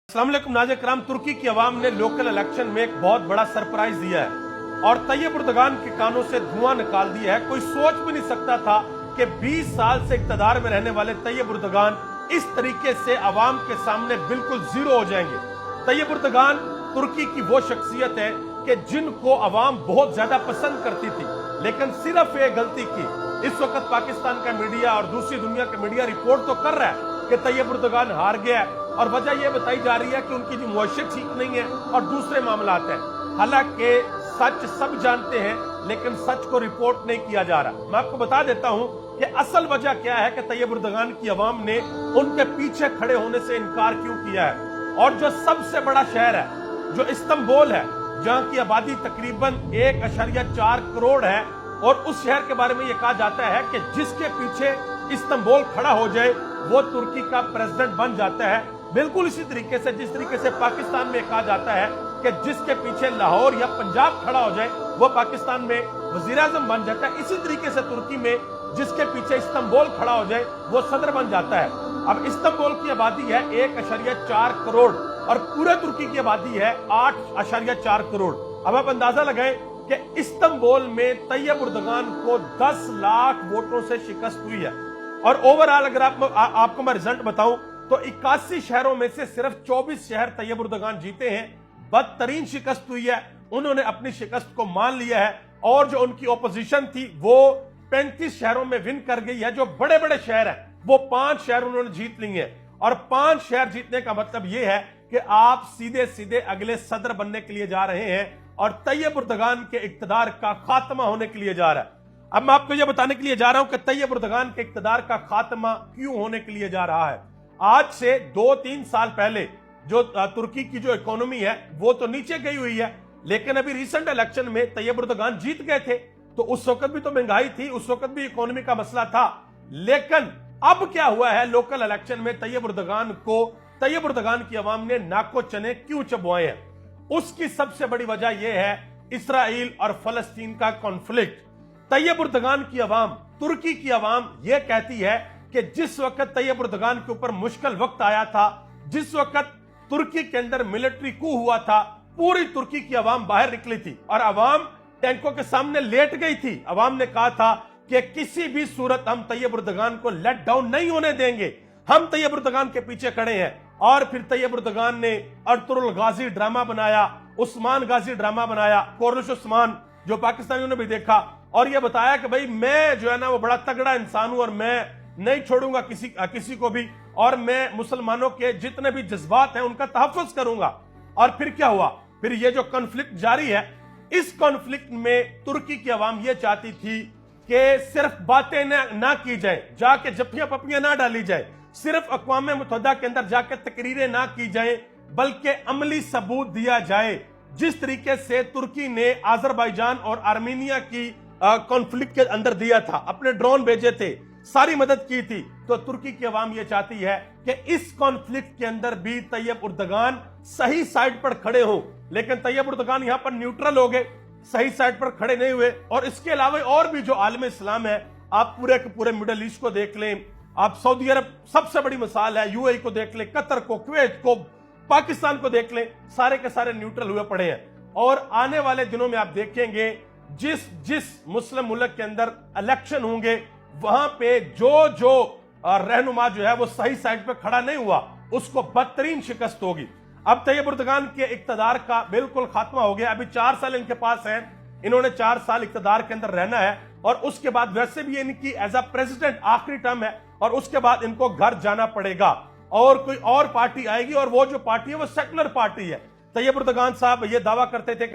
अस्सलाम वालेकुम नाज़रीन किराम, तुर्की की आवाम ने लोकल इलेक्शन में एक बहुत बड़ा सरप्राइज दिया है और तैयब एर्दोगान के कानों से धुआं निकाल दिया है। कोई सोच भी नहीं सकता था कि 20 साल से इक़्तिदार में रहने वाले तैयब एर्दोगान इस तरीके से आवाम के सामने बिल्कुल जीरो हो जाएंगे। तैयब एर्दोगान तुर्की की वो शख्सियत है कि जिनको आवाम बहुत ज्यादा पसंद करती थी, लेकिन सिर्फ ये गलती की। इस वक्त पाकिस्तान का मीडिया और दूसरी दुनिया का मीडिया रिपोर्ट तो कर रहा है कि तैयब एर्दोगान हार गया है और वजह यह बताई जा रही है कि उनकी जो मुआशरत ठीक नहीं है और दूसरे मामलात हैं। हालांकि सच सब जानते हैं, लेकिन सच को रिपोर्ट नहीं किया जा रहा। मैं आपको बता देता हूं कि असल वजह क्या है कि तैयब एर्दोगान की आवाम ने उनके पीछे खड़े होने से इनकार क्यों किया है। और जो सबसे बड़ा शहर है, जो इस्तांबुल है, जहां की आबादी तकरीबन 1.4 करोड़ है, और उस शहर के बारे में यह कहा जाता है कि जिसके पीछे इस्तांबुल खड़ा हो जाए वो तुर्की का प्रेसिडेंट बन जाता है। बिल्कुल इसी तरीके से जिस तरीके से पाकिस्तान में कहा जाता है कि जिसके पीछे लाहौर या पंजाब खड़ा हो जाए वो पाकिस्तान में वजीर आजम बन जाता है, इसी तरीके से तुर्की में जिसके पीछे इस्तांबुल खड़ा हो जाए वो सदर बन जाता है। अब इस्तांबुल की आबादी है 1.4 करोड़ और पूरे तुर्की की आबादी है 8.4 करोड़। अब आप अंदाजा लगाएं कि इस्तांबुल में तैयब एर्दोगान को 10 लाख वोटों से शिकस्त हुई है। और ओवरऑल अगर आपको मैं रिजल्ट बताऊं तो 81 शहरों में से सिर्फ 24 शहर तैयब एर्दोगान जीते हैं। बदतरीन शिकस्त हुई है, उन्होंने अपनी शिकस्त को मान लिया है और जो उनकी ओपोजिशन थी वो 35 शहरों में विन कर गई है। जो बड़े बड़े शहर हैं वो 5 शहर उन्होंने जीत लिए हैं और 5 शहर जीतने का मतलब ये है कि आप सीधे सीधे अगले सदर बनने के लिए जा रहे हैं और तैयब एर्दोगान के इक़्तिदार का खात्मा होने के लिए जा रहा है। अब मैं आपको यह बताने के लिए जा रहा हूं कि तैयब एर्दोगान के इक़्तिदार का खात्मा क्यों होने के लिए जा रहा है। आज से 2-3 साल पहले जो तुर्की की जो इकोनॉमी है वो तो नीचे गई हुई है, लेकिन अभी रिसेंट इलेक्शन में तैयब एर्दोगान जीत गए थे तो उस वक्त भी तो महंगाई थी, उस वक्त भी इकोनॉमी का मसला था। लेकिन अब क्या हुआ है, लोकल इलेक्शन में तैयब एर्दोगान की आवाम ने नाको चने क्यों चबवाए हैं। उसकी सबसे बड़ी वजह यह है इस्राइल और फलस्तीन का कॉन्फ्लिक्ट। तैयब एर्दोगान की आवाम, तुर्की की आवाम यह कहती है कि जिस वक्त तैयब एर्दोगान के ऊपर मुश्किल वक्त आया था, जिस वक्त तुर्की के अंदर मिलिट्री कू हुआ था, पूरी तुर्की की आवाम बाहर निकली थी और आवाम टैंकों के सामने लेट गई थी। आवाम ने कहा था कि किसी भी सूरत हम तैयब एर्दोगान को लेट डाउन नहीं होने देंगे, हम तैयब एर्दोगान के पीछे खड़े हैं। और फिर तैयब एर्दोगान ने अर्तुगरुल गाजी ड्रामा बनाया, उस्मान गाजी ड्रामा बनाया, कोरलिश उस्मान जो पाकिस्तानियों ने भी देखा और यह बताया कि भाई मैं जो है ना वो बड़ा तगड़ा इंसान हूं और मैं नहीं छोड़ूंगा किसी को भी, और मैं मुसलमानों के जितने भी जज्बात हैं उनका तहफ़्फ़ुज़ करूंगा। और फिर क्या हुआ, फिर ये जो कॉन्फ्लिक्ट जारी है, इस कॉन्फ्लिक्ट में तुर्की की आवाम ये चाहती थी कि सिर्फ बातें ना की जाए, जाके जफ्फियां पप्पियां ना डाली जाए, सिर्फ अक़वाम मुत्तहिदा के अंदर जाके तकरीरें ना की जाए, बल्कि अमली सबूत दिया जाए। जिस तरीके से तुर्की ने अजरबैजान और आर्मीनिया की कॉन्फ्लिक्ट के अंदर दिया था, अपने ड्रोन भेजे थे, सारी मदद की थी, तो तुर्की की आवाम यह चाहती है कि इस कॉन्फ्लिक्ट के अंदर भी तैयब एर्दोगान सही साइड पर खड़े हो। लेकिन तैयब एर्दोगान यहां पर न्यूट्रल हो गए, सही साइड पर खड़े नहीं हुए। और इसके अलावा और भी जो आलम इस्लाम है, आप पूरे के पूरे मिडल ईस्ट को देख लें, आप सऊदी अरब सबसे बड़ी मिसाल है, यूएई को देख लें, कतर को, कुवैत को, पाकिस्तान को देख लें, सारे के सारे न्यूट्रल हुए पड़े हैं। और आने वाले दिनों में आप देखेंगे जिस मुस्लिम मुल्क के अंदर इलेक्शन होंगे वहां पे जो रहनुमा जो है वो सही साइड पे खड़ा नहीं हुआ, उसको बदतरीन शिकस्त होगी। अब तैयब एर्दोगान के इक़्तिदार का बिल्कुल खात्मा हो गया। अभी 4 साल इनके पास हैं, इन्होंने 4 साल इक़्तिदार के अंदर रहना है और उसके बाद वैसे भी इनकी एज अ प्रेसिडेंट आखिरी टर्म है और उसके बाद इनको घर जाना पड़ेगा और कोई और पार्टी आएगी और वो जो पार्टी है वो सेकुलर पार्टी है। तैयब एर्दोगान साहब ये दावा करते थे कि